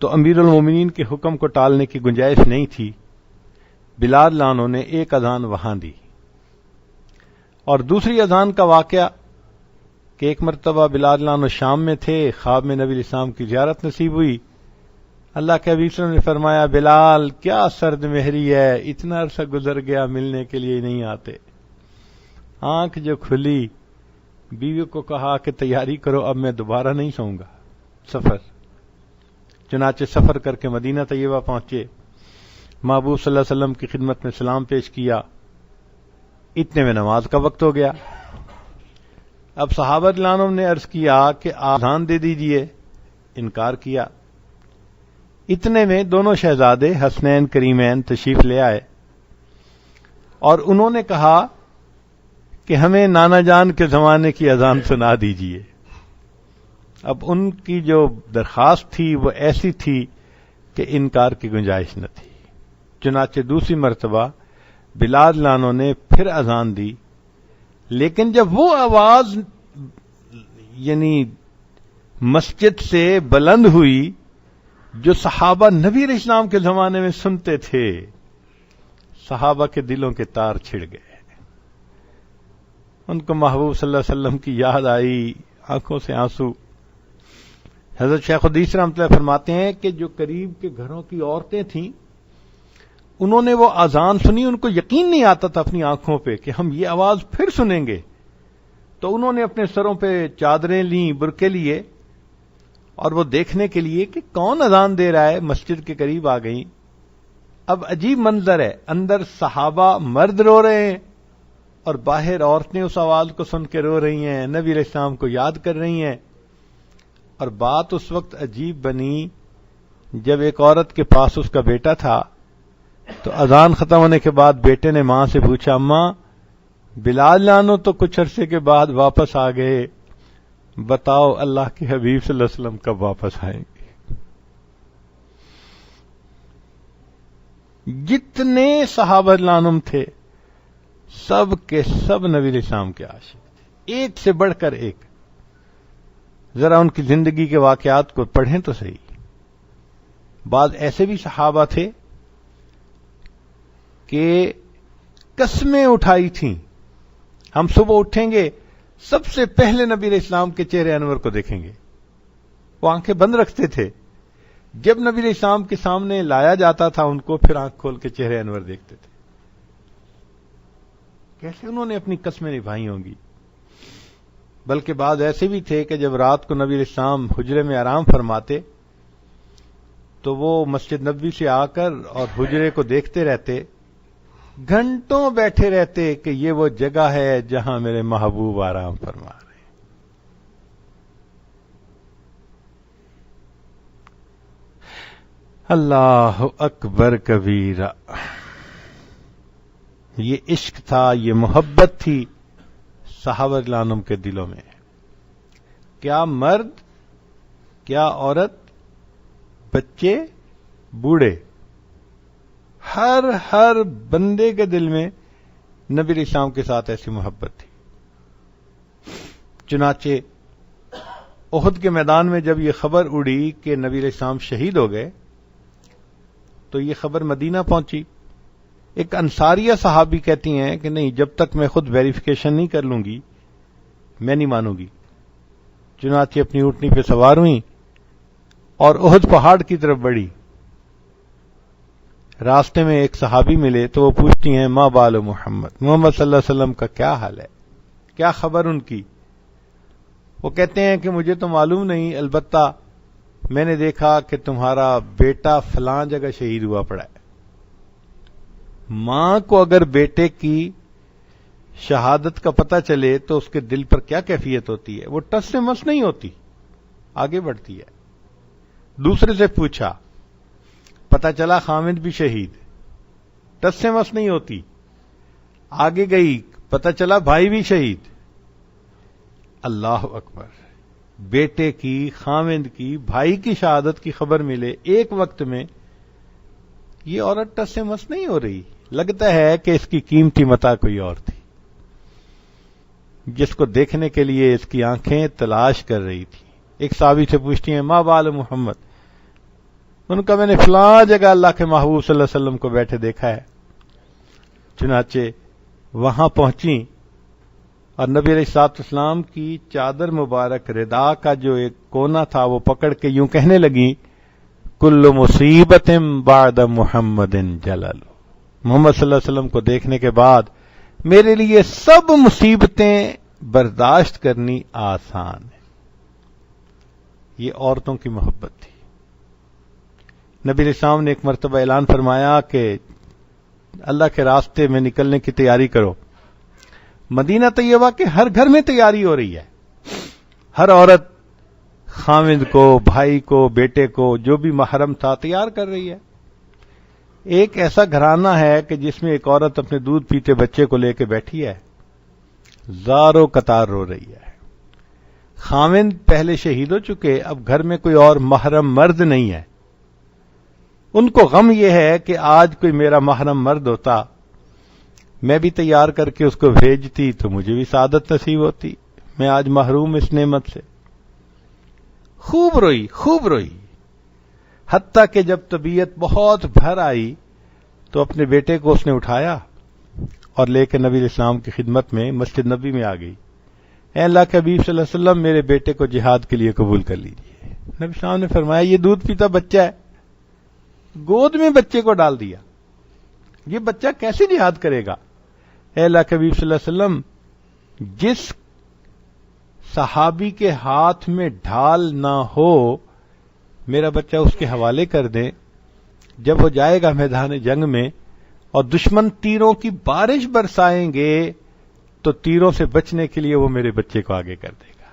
تو امیر المومنین کے حکم کو ٹالنے کی گنجائش نہیں تھی. بلال لانو نے ایک اذان وہاں دی. اور دوسری اذان کا واقعہ کہ ایک مرتبہ بلال لانو شام میں تھے، خواب میں نبی علیہ السلام کی زیارت نصیب ہوئی. اللہ کے حبیب صلی اللہ علیہ وسلم نے فرمایا بلال کیا سرد مہری ہے، اتنا عرصہ گزر گیا ملنے کے لیے نہیں آتے. آنکھ جو کھلی، بیوی کو کہا کہ تیاری کرو اب میں دوبارہ نہیں سوؤں گا. سفر، چنانچہ سفر کر کے مدینہ طیبہ پہنچے، محبوب صلی اللہ علیہ وسلم کی خدمت میں سلام پیش کیا. اتنے میں نماز کا وقت ہو گیا. اب صحابہ رضوان نے عرض کیا کہ اذان دے دیجئے، انکار کیا. اتنے میں دونوں شہزادے حسنین کریمین تشریف لے آئے اور انہوں نے کہا کہ ہمیں نانا جان کے زمانے کی اذان سنا دیجئے. اب ان کی جو درخواست تھی وہ ایسی تھی کہ انکار کی گنجائش نہ تھی. چنانچہ دوسری مرتبہ بلال لانو نے پھر اذان دی، لیکن جب وہ آواز یعنی مسجد سے بلند ہوئی جو صحابہ نبی علیہ السلام کے زمانے میں سنتے تھے، صحابہ کے دلوں کے تار چھڑ گئے. ان کو محبوب صلی اللہ علیہ وسلم کی یاد آئی، آنکھوں سے آنسو. حضرت شیخ الحدیث رحمۃ اللہ فرماتے ہیں کہ جو قریب کے گھروں کی عورتیں تھیں انہوں نے وہ اذان سنی، ان کو یقین نہیں آتا تھا اپنی آنکھوں پہ کہ ہم یہ آواز پھر سنیں گے. تو انہوں نے اپنے سروں پہ چادریں لیں، برقعے لیے اور وہ دیکھنے کے لیے کہ کون اذان دے رہا ہے مسجد کے قریب آ گئیں. اب عجیب منظر ہے، اندر صحابہ مرد رو رہے ہیں اور باہر عورتیں اس آواز کو سن کے رو رہی ہیں، نبی علیہ السلام کو یاد کر رہی ہیں. اور بات اس وقت عجیب بنی جب ایک عورت کے پاس اس کا بیٹا تھا تو اذان ختم ہونے کے بعد بیٹے نے ماں سے پوچھا، اماں بلال نانو تو کچھ عرصے کے بعد واپس آ گئے، بتاؤ اللہ کے حبیب صلی اللہ علیہ وسلم کب واپس آئیں گے؟ جتنے صحابہ رضوان تھے سب کے سب نبی علیہ السلام کے عاشق تھے، ایک سے بڑھ کر ایک. ذرا ان کی زندگی کے واقعات کو پڑھیں تو صحیح. بعض ایسے بھی صحابہ تھے کہ قسمیں اٹھائی تھیں، ہم صبح اٹھیں گے سب سے پہلے نبی علیہ السلام کے چہرے انور کو دیکھیں گے. وہ آنکھیں بند رکھتے تھے، جب نبی علیہ السلام کے سامنے لایا جاتا تھا ان کو پھر آنکھ کھول کے چہرے انور دیکھتے تھے. کیسے انہوں نے اپنی قسمیں نبھائی ہوں گی. بلکہ بعض ایسے بھی تھے کہ جب رات کو نبی علیہ السلام حجرے میں آرام فرماتے تو وہ مسجد نبوی سے آ کر اور حجرے کو دیکھتے رہتے، گھنٹوں بیٹھے رہتے کہ یہ وہ جگہ ہے جہاں میرے محبوب آرام فرما رہے ہیں. اللہ اکبر کبیرہ. یہ عشق تھا، یہ محبت تھی صحابہ رضوان عنہم کے دلوں میں. کیا مرد، کیا عورت، بچے، بوڑھے، ہر بندے کے دل میں نبی علیہ السلام کے ساتھ ایسی محبت تھی. چنانچہ احد کے میدان میں جب یہ خبر اڑی کہ نبی علیہ السلام شہید ہو گئے تو یہ خبر مدینہ پہنچی. ایک انصاریہ صحابی کہتی ہیں کہ نہیں، جب تک میں خود ویریفیکیشن نہیں کر لوں گی میں نہیں مانوں گی. چنانچہ اپنی اونٹنی پہ سوار ہوئی اور احد پہاڑ کی طرف بڑھی. راستے میں ایک صحابی ملے تو وہ پوچھتی ہیں، ما بال محمد، محمد صلی اللہ علیہ وسلم کا کیا حال ہے، کیا خبر ان کی؟ وہ کہتے ہیں کہ مجھے تو معلوم نہیں، البتہ میں نے دیکھا کہ تمہارا بیٹا فلاں جگہ شہید ہوا پڑا ہے. ماں کو اگر بیٹے کی شہادت کا پتہ چلے تو اس کے دل پر کیا کیفیت ہوتی ہے؟ وہ ٹس سے مس نہیں ہوتی، آگے بڑھتی ہے. دوسرے سے پوچھا، پتہ چلا خامد بھی شہید، ٹس سے مس نہیں ہوتی. آگے گئی، پتہ چلا بھائی بھی شہید. اللہ اکبر. بیٹے کی، خامد کی، بھائی کی شہادت کی خبر ملے ایک وقت میں، یہ عورت ٹس سے مس نہیں ہو رہی. لگتا ہے کہ اس کی قیمتی متاع کوئی اور تھی جس کو دیکھنے کے لیے اس کی آنکھیں تلاش کر رہی تھی. ایک صحابی سے پوچھتی ہیں، ما بال محمد، ان کا میں نے فلاں جگہ اللہ کے محبوب صلی اللہ علیہ وسلم کو بیٹھے دیکھا ہے. چنانچہ وہاں پہنچی اور نبی علیہ الصلوۃ والسلام کی چادر مبارک ردا کا جو ایک کونا تھا وہ پکڑ کے یوں کہنے لگی، کل مصیبت بعد محمد جلل. محمد صلی اللہ علیہ وسلم کو دیکھنے کے بعد میرے لیے سب مصیبتیں برداشت کرنی آسان ہے. یہ عورتوں کی محبت تھی. نبی علیہ السلام نے ایک مرتبہ اعلان فرمایا کہ اللہ کے راستے میں نکلنے کی تیاری کرو. مدینہ طیبہ کے ہر گھر میں تیاری ہو رہی ہے. ہر عورت خامد کو، بھائی کو، بیٹے کو، جو بھی محرم تھا تیار کر رہی ہے. ایک ایسا گھرانہ ہے کہ جس میں ایک عورت اپنے دودھ پیتے بچے کو لے کے بیٹھی ہے، زاروں قطار رو رہی ہے. خامد پہلے شہید ہو چکے، اب گھر میں کوئی اور محرم مرد نہیں ہے. ان کو غم یہ ہے کہ آج کوئی میرا محرم مرد ہوتا، میں بھی تیار کر کے اس کو بھیجتی تو مجھے بھی سعادت نصیب ہوتی. میں آج محروم اس نعمت سے. خوب روئی، خوب روئی. حتیٰ کہ جب طبیعت بہت بھر آئی تو اپنے بیٹے کو اس نے اٹھایا اور لے کے نبی علیہ السلام کی خدمت میں مسجد نبی میں آ گئی. اے اللہ کے حبیب صلی اللہ علیہ وسلم، میرے بیٹے کو جہاد کے لیے قبول کر لیجیے. نبی السلام نے فرمایا، یہ دودھ پیتا بچہ ہے. گود میں بچے کو ڈال دیا. یہ بچہ کیسے جہاد کرے گا؟ اے اللہ کے حبیب صلی اللہ علیہ وسلم، جس صحابی کے ہاتھ میں ڈھال نہ ہو میرا بچہ اس کے حوالے کر دیں. جب وہ جائے گا میدان جنگ میں اور دشمن تیروں کی بارش برسائیں گے تو تیروں سے بچنے کے لیے وہ میرے بچے کو آگے کر دے گا.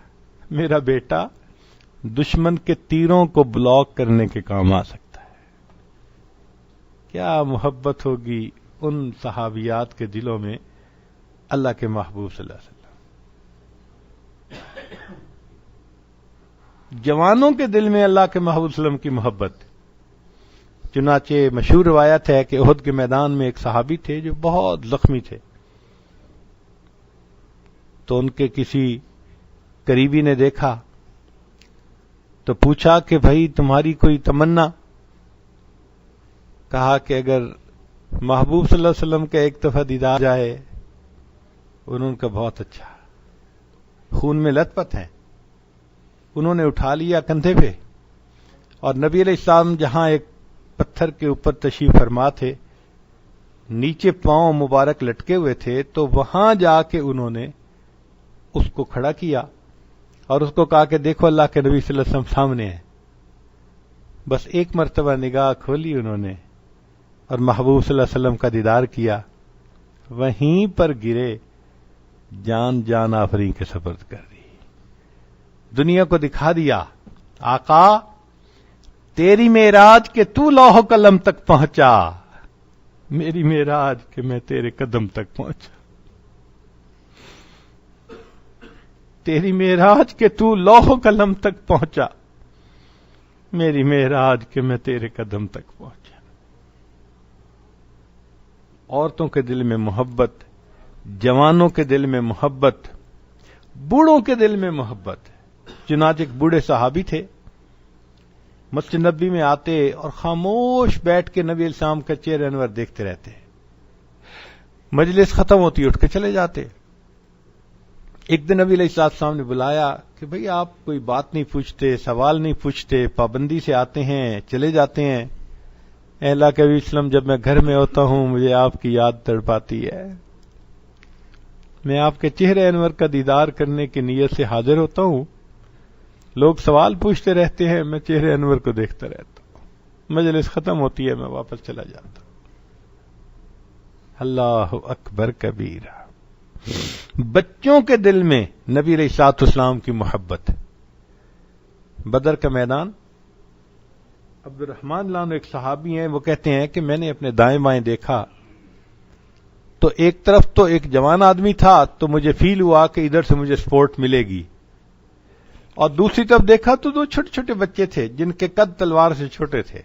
میرا بیٹا دشمن کے تیروں کو بلاک کرنے کے کام آ سکتا ہے. کیا محبت ہوگی ان صحابیات کے دلوں میں اللہ کے محبوب صلی اللہ علیہ وسلم. جوانوں کے دل میں اللہ کے محبوب صلی اللہ علیہ وسلم کی محبت. چنانچہ مشہور روایت ہے کہ احد کے میدان میں ایک صحابی تھے جو بہت زخمی تھے. تو ان کے کسی قریبی نے دیکھا تو پوچھا کہ بھائی تمہاری کوئی تمنا؟ کہا کہ اگر محبوب صلی اللہ علیہ وسلم کا ایک دفعہ دیدار جائے. انہوں نے کہا بہت اچھا، خون میں لت پت ہیں. انہوں نے اٹھا لیا کندھے پہ، اور نبی علیہ السلام جہاں ایک پتھر کے اوپر تشریف فرما تھے، نیچے پاؤں مبارک لٹکے ہوئے تھے، تو وہاں جا کے انہوں نے اس کو کھڑا کیا اور اس کو کہا کہ دیکھو اللہ کے نبی صلی اللہ علیہ وسلم سامنے ہیں. بس ایک مرتبہ نگاہ کھولی انہوں نے اور محبوب صلی اللہ علیہ وسلم کا دیدار کیا. وہیں پر گرے، جان آفرین کے سپرد کر دی. دنیا کو دکھا دیا آقا تیری معراج کہ تو لوح و قلم تک پہنچا، میری معراج کہ میں تیرے قدم تک پہنچا. تیری معراج کہ تو لوح و قلم تک پہنچا، میری معراج کہ میں تیرے قدم تک پہنچا. عورتوں کے دل میں محبت، جوانوں کے دل میں محبت، بوڑھوں کے دل میں محبت. چنانچہ ایک بوڑھے صحابی تھے، مسجد نبی میں آتے اور خاموش بیٹھ کے نبی علیہ السلام کا چہرہ انور دیکھتے رہتے. مجلس ختم ہوتی اٹھ کے چلے جاتے. ایک دن نبی علیہ السلام نے بلایا کہ بھئی آپ کوئی بات نہیں پوچھتے، سوال نہیں پوچھتے، پابندی سے آتے ہیں چلے جاتے ہیں. اے اللہ کے نبی وسلم جب میں گھر میں ہوتا ہوں مجھے آپ کی یاد تڑپاتی ہے، میں آپ کے چہرے انور کا دیدار کرنے کی نیت سے حاضر ہوتا ہوں، لوگ سوال پوچھتے رہتے ہیں، میں چہرے انور کو دیکھتا رہتا ہوں. مجلس ختم ہوتی ہے میں واپس چلا جاتا ہوں. اللہ اکبر کبیرہ. بچوں کے دل میں نبی علیہ الصلوۃ والسلام کی محبت. بدر کا میدان، عبد الرحمن لان ایک صحابی ہیں، وہ کہتے ہیں کہ میں نے اپنے دائیں بائیں دیکھا تو ایک طرف تو ایک جوان آدمی تھا تو مجھے فیل ہوا کہ ادھر سے مجھے سپورٹ ملے گی، اور دوسری طرف دیکھا تو دو چھوٹے چھوٹے بچے تھے جن کے قد تلوار سے چھوٹے تھے.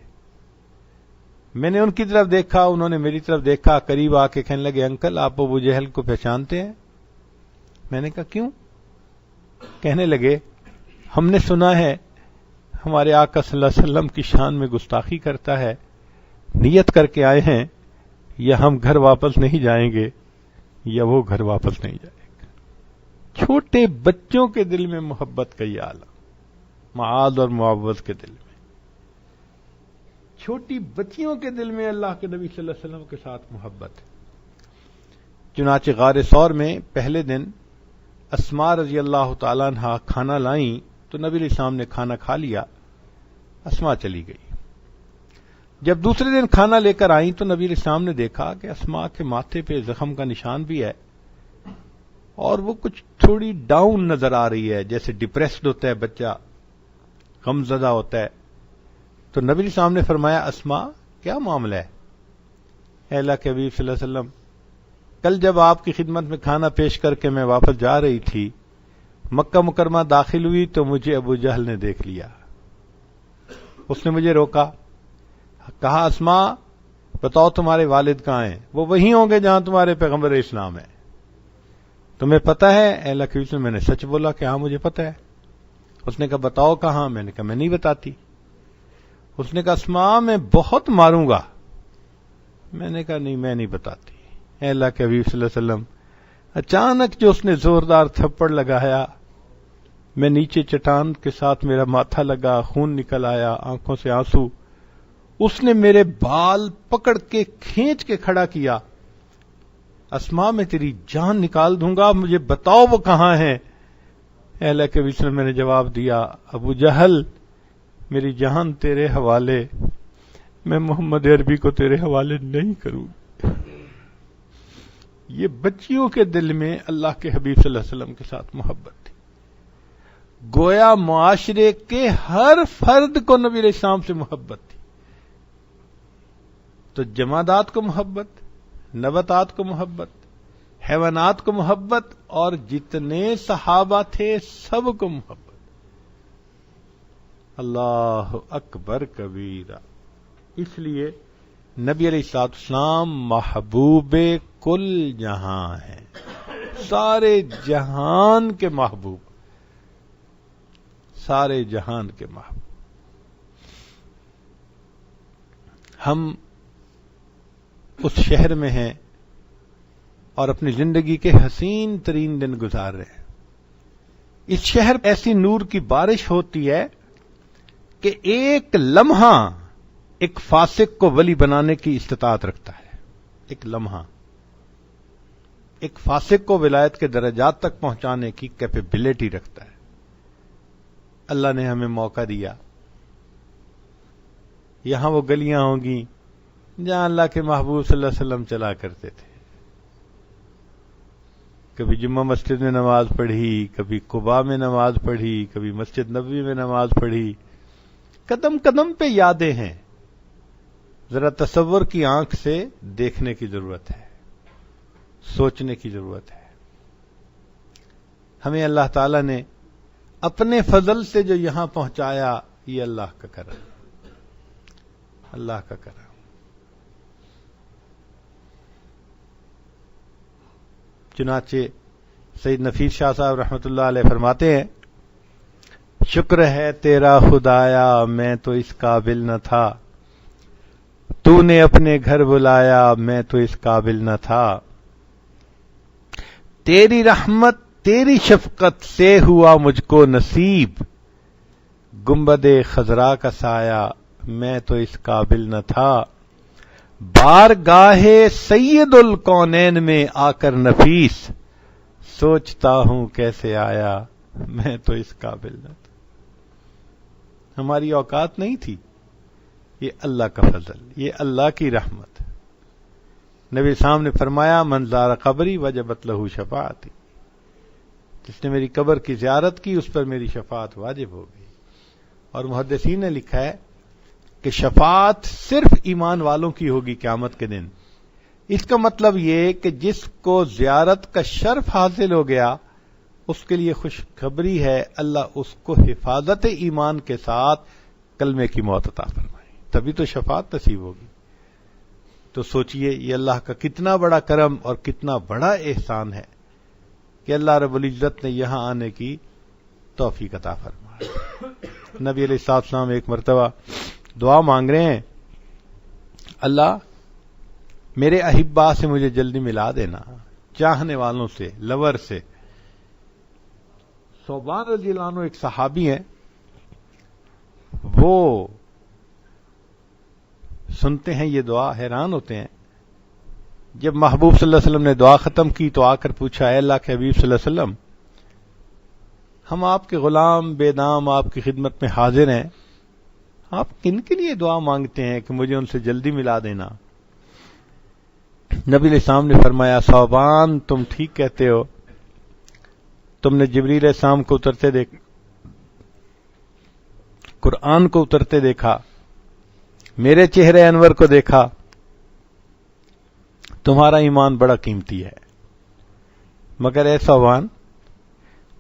میں نے ان کی طرف دیکھا، انہوں نے میری طرف دیکھا، قریب آ کے کہنے لگے انکل آپ ابو جہل کو پہچانتے ہیں؟ میں نے کہا کیوں؟ کہنے لگے ہم نے سنا ہے ہمارے آقا صلی اللہ علیہ وسلم کی شان میں گستاخی کرتا ہے، نیت کر کے آئے ہیں یا ہم گھر واپس نہیں جائیں گے یا وہ گھر واپس نہیں جائے گا. چھوٹے بچوں کے دل میں محبت کا یہ عالم، معاذ اور معوذ کے دل میں، چھوٹی بچیوں کے دل میں اللہ کے نبی صلی اللہ علیہ وسلم کے ساتھ محبت. چنانچہ غار ثور میں پہلے دن اسماء رضی اللہ تعالیٰ عنہ کھانا لائیں تو نبی علیہ السلام نے کھانا کھا لیا، اسماء چلی گئی. جب دوسرے دن کھانا لے کر آئیں تو نبی علیہ السلام نے دیکھا کہ اسماء کے ماتھے پہ زخم کا نشان بھی ہے اور وہ کچھ تھوڑی ڈاؤن نظر آ رہی ہے، جیسے ڈپریسڈ ہوتا ہے بچہ، غم زدہ ہوتا ہے. تو نبی علیہ السلام نے فرمایا اسماء کیا معاملہ ہے؟ اے اللہ کے حبیب صلی اللہ علیہ وسلم کل جب آپ کی خدمت میں کھانا پیش کر کے میں واپس جا رہی تھی، مکہ مکرمہ داخل ہوئی تو مجھے ابو جہل نے دیکھ لیا. اس نے مجھے روکا، کہا اسماء بتاؤ تمہارے والد کہاں ہیں؟ وہ وہیں ہوں گے جہاں تمہارے پیغمبر اسلام ہے. تمہیں پتہ ہے؟ اے اللہ کے رسول میں نے سچ بولا کہ ہاں مجھے پتہ ہے. اس نے کہا بتاؤ کہاں؟ میں نے کہا میں نہیں بتاتی. اس نے کہا اسماء میں بہت ماروں گا. میں نے کہا نہیں میں نہیں بتاتی. اے اللہ کے حبیب صلی اللہ علیہ وسلم اچانک جو اس نے زوردار تھپڑ لگایا، میں نیچے چٹان کے ساتھ میرا ماتھا لگا، خون نکل آیا، آنکھوں سے آنسو. اس نے میرے بال پکڑ کے کھینچ کے کھڑا کیا، اسماء میں تیری جان نکال دوں گا، مجھے بتاؤ وہ کہاں ہیں؟ اے اللہ کے حبیب میں نے جواب دیا ابو جہل میری جان تیرے حوالے، میں محمد عربی کو تیرے حوالے نہیں کروں. یہ بچیوں کے دل میں اللہ کے حبیب صلی اللہ علیہ وسلم کے ساتھ محبت تھی. گویا معاشرے کے ہر فرد کو نبی علیہ السلام سے محبت تھی. تو جمادات کو محبت، نباتات کو محبت، حیوانات کو محبت، اور جتنے صحابہ تھے سب کو محبت. اللہ اکبر کبیرہ. اس لیے نبی علیہ الصلوۃ والسلام محبوب کل جہاں ہیں، سارے جہان کے محبوب، سارے جہان کے محبوب. ہم اس شہر میں ہیں اور اپنی زندگی کے حسین ترین دن گزار رہے ہیں. اس شہر ایسی نور کی بارش ہوتی ہے کہ ایک لمحہ ایک فاسق کو ولی بنانے کی استطاعت رکھتا ہے. ایک لمحہ ایک فاسق کو ولایت کے درجات تک پہنچانے کی کیپیبلٹی رکھتا ہے. اللہ نے ہمیں موقع دیا. یہاں وہ گلیاں ہوں گی جہاں اللہ کے محبوب صلی اللہ علیہ وسلم چلا کرتے تھے. کبھی جمعہ مسجد میں نماز پڑھی، کبھی قباء میں نماز پڑھی، کبھی مسجد نبوی میں نماز پڑھی. قدم قدم پہ یادیں ہیں. ذرا تصور کی آنکھ سے دیکھنے کی ضرورت ہے، سوچنے کی ضرورت ہے. ہمیں اللہ تعالی نے اپنے فضل سے جو یہاں پہنچایا، یہ اللہ کا کرم، اللہ کا کرم. چنانچہ سید نفیس شاہ صاحب رحمۃ اللہ علیہ فرماتے ہیں، شکر ہے تیرا خدایا میں تو اس قابل نہ تھا، تو نے اپنے گھر بلایا میں تو اس قابل نہ تھا، تیری رحمت تیری شفقت سے ہوا مجھ کو نصیب، گنبد خضرا کا سایہ میں تو اس قابل نہ تھا، بارگاہ سید الکونین میں آ کر نفیس، سوچتا ہوں کیسے آیا میں تو اس قابل نہ تھا. ہماری اوقات نہیں تھی. یہ اللہ کا فضل، یہ اللہ کی رحمت. نبی صاحب نے فرمایا، من زار قبری وجبت لہ شفاعتی، جس نے میری قبر کی زیارت کی اس پر میری شفاعت واجب ہو گئی. اور محدثین نے لکھا ہے کہ شفاعت صرف ایمان والوں کی ہوگی قیامت کے دن. اس کا مطلب یہ کہ جس کو زیارت کا شرف حاصل ہو گیا اس کے لیے خوشخبری ہے، اللہ اس کو حفاظت ایمان کے ساتھ کلمے کی موت عطا فرمائے، تبھی تو شفاعت نصیب ہوگی. تو سوچئے یہ اللہ کا کتنا بڑا کرم اور کتنا بڑا احسان ہے کہ اللہ رب العزت نے یہاں آنے کی توفیق عطا فرمائی. نبی علیہ السلام ایک مرتبہ دعا مانگ رہے ہیں، اللہ میرے احبا سے مجھے جلدی ملا دینا، چاہنے والوں سے، لور سے. ثوبان رضی اللہ عنہ ایک صحابی ہیں، وہ سنتے ہیں یہ دعا، حیران ہوتے ہیں. جب محبوب صلی اللہ علیہ وسلم نے دعا ختم کی تو آ کر پوچھا، اے اللہ کے حبیب صلی اللہ علیہ وسلم، ہم آپ کے غلام بے نام آپ کی خدمت میں حاضر ہیں، آپ کن کے لیے دعا مانگتے ہیں کہ مجھے ان سے جلدی ملا دینا؟ نبی علیہ السلام نے فرمایا، ثوبان تم ٹھیک کہتے ہو، تم نے جبریل علیہ السلام کو اترتے دیکھا، قرآن کو اترتے دیکھا، میرے چہرے انور کو دیکھا، تمہارا ایمان بڑا قیمتی ہے. مگر اے ثوبان،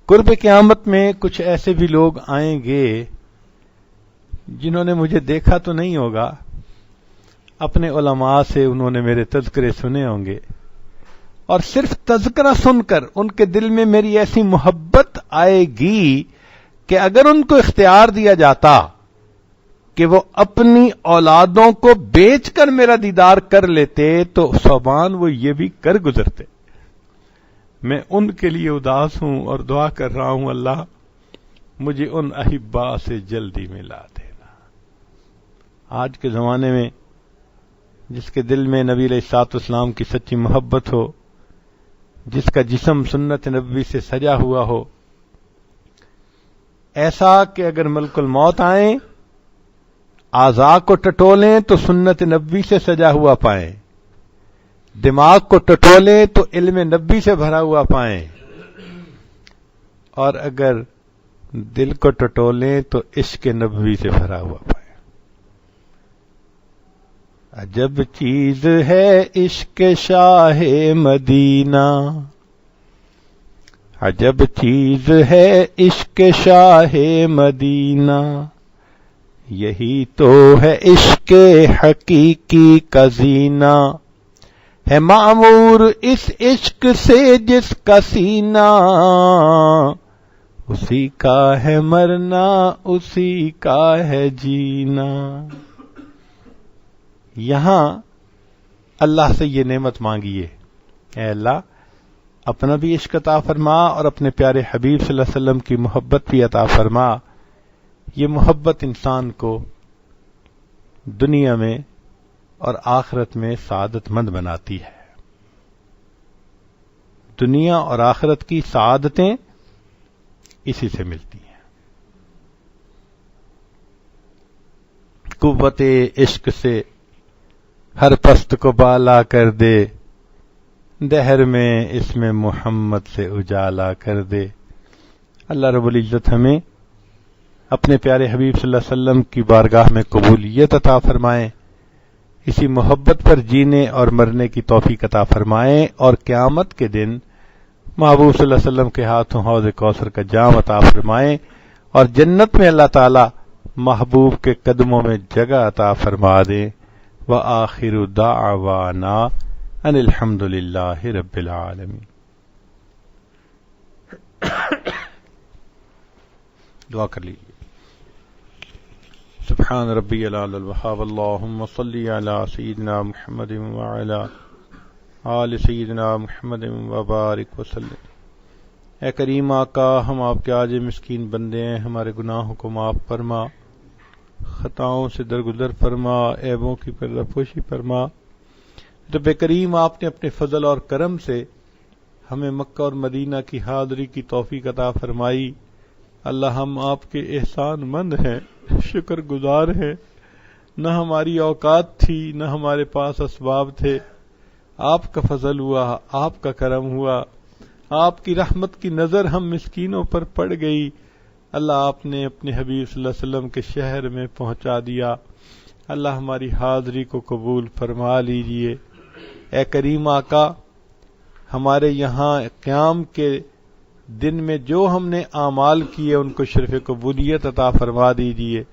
قرب قیامت میں کچھ ایسے بھی لوگ آئیں گے جنہوں نے مجھے دیکھا تو نہیں ہوگا، اپنے علماء سے انہوں نے میرے تذکرے سنے ہوں گے، اور صرف تذکرہ سن کر ان کے دل میں میری ایسی محبت آئے گی کہ اگر ان کو اختیار دیا جاتا کہ وہ اپنی اولادوں کو بیچ کر میرا دیدار کر لیتے تو ثوبان وہ یہ بھی کر گزرتے. میں ان کے لیے اداس ہوں اور دعا کر رہا ہوں، اللہ مجھے ان احبا سے جلدی ملا دینا. آج کے زمانے میں جس کے دل میں نبی علیہ الصلوۃ والسلام کی سچی محبت ہو، جس کا جسم سنت نبوی سے سجا ہوا ہو، ایسا کہ اگر ملک الموت آئیں، اعضاء کو ٹٹولیں تو سنت نبوی سے سجا ہوا پائیں، دماغ کو ٹٹولیں تو علم نبوی سے بھرا ہوا پائیں، اور اگر دل کو ٹٹولیں تو عشق نبوی سے بھرا ہوا پائیں. عجب چیز ہے عشق شاہ مدینہ، عجب چیز ہے عشق شاہ مدینہ، یہی تو ہے عشق حقیقی کا زینہ، ہے معمور اس عشق سے جس کا سینہ، اسی کا ہے مرنا اسی کا ہے جینا۔ یہاں اللہ سے یہ نعمت مانگیے، اے اللہ اپنا بھی عشق عطا فرما اور اپنے پیارے حبیب صلی اللہ علیہ وسلم کی محبت بھی عطا فرما۔ یہ محبت انسان کو دنیا میں اور آخرت میں سعادت مند بناتی ہے۔ دنیا اور آخرت کی سعادتیں اسی سے ملتی ہیں۔ قوت عشق سے ہر پست کو بالا کر دے، دہر میں اس میں محمد سے اجالا کر دے۔ اللہ رب العزت ہمیں اپنے پیارے حبیب صلی اللہ علیہ وسلم کی بارگاہ میں قبولیت عطا فرمائیں، اسی محبت پر جینے اور مرنے کی توفیق عطا فرمائیں، اور قیامت کے دن محبوب صلی اللہ علیہ وسلم کے ہاتھوں حوض کوثر کا جام عطا فرمائیں، اور جنت میں اللہ تعالی محبوب کے قدموں میں جگہ عطا فرما دیں۔ وآخر دعوانا ان الحمد للہ رب العالمین۔ دعا کر لیجیے۔ سبحان ربی العلی الوہاب، اللہم صلی علی سیدنا محمد وعلی آل سیدنا محمد وبارک وسلم۔ اے کریم آقا، ہم آپ کے عاجز مسکین بندے ہیں، ہمارے گناہوں کو معاف فرما، خطاؤں سے درگزر فرما، عیبوں کی پردہ پوشی فرما۔ رب کریم، آپ نے اپنے فضل اور کرم سے ہمیں مکہ اور مدینہ کی حاضری کی توفیق عطا فرمائی۔ اللہ ہم آپ کے احسان مند ہیں، شکر گزار ہیں۔ نہ ہماری اوقات تھی، نہ ہمارے پاس اسباب تھے، آپ کا فضل ہوا، آپ کا کرم ہوا، آپ کی رحمت کی نظر ہم مسکینوں پر پڑ گئی۔ اللہ آپ نے اپنے حبیب صلی اللہ علیہ وسلم کے شہر میں پہنچا دیا۔ اللہ ہماری حاضری کو قبول فرما لیجئے۔ اے کریم آقا، ہمارے یہاں قیام کے دن میں جو ہم نے اعمال کیے ان کو شرف قبولیت عطا فرما دیجئے۔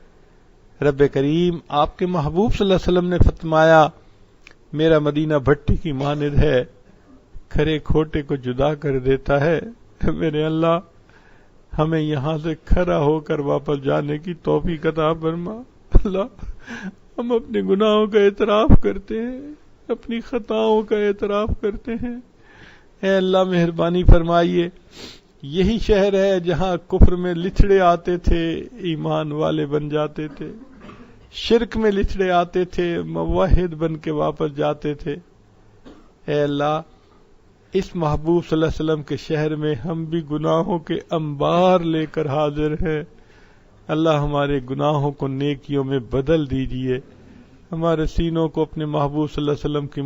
رب کریم، آپ کے محبوب صلی اللہ علیہ وسلم نے فرمایا، میرا مدینہ بھٹی کی مانند ہے، کھرے کھوٹے کو جدا کر دیتا ہے۔ میرے اللہ، ہمیں یہاں سے کھرا ہو کر واپس جانے کی توفیق عطا فرما۔ اللہ، ہم اپنے گناہوں کا اعتراف کرتے ہیں، اپنی خطاؤں کا اعتراف کرتے ہیں۔ اے اللہ مہربانی فرمائیے، یہی شہر ہے جہاں کفر میں لچھڑے آتے تھے، ایمان والے بن جاتے تھے، شرک میں لچھڑے آتے تھے، موحد بن کے واپس جاتے تھے۔ اے اللہ، اس محبوب صلی اللہ علیہ وسلم کے شہر میں ہم بھی گناہوں کے انبار لے کر حاضر ہیں۔ اللہ ہمارے گناہوں کو نیکیوں میں بدل دیجئے، ہمارے سینوں کو اپنے محبوب صلی اللہ علیہ وسلم کی